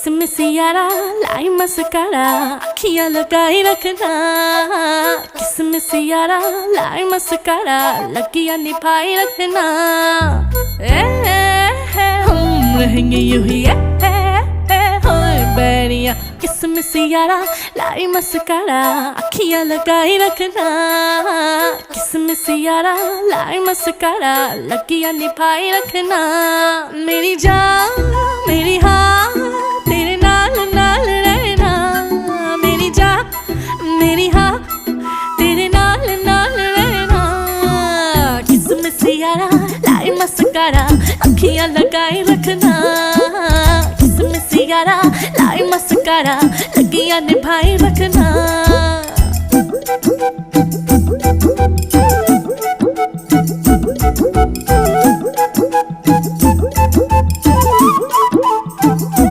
किसमिस यारा लाई मस्कारा अखियां लगाई रखना। किसमिस यारा लाई मस्कारा लगियां निभाई रखना। हम रहेंगे यूं ही बैरियां। किसमिस यारा लाई मस्कारा अखियां लगाई रखना। किसमिस यारा लाई मस्कारा लगियां निभाई रखना। मेरी जान मेरी हाँ तेरे नाल नाल रहना। मेरी जान मेरी हाँ तेरे नाल नाल रहना। किसमिस यारा लाई मस्कारा अखियां लगाई रखना। किसमिस यारा लाई मस्कारा लगियां निभाई रखना।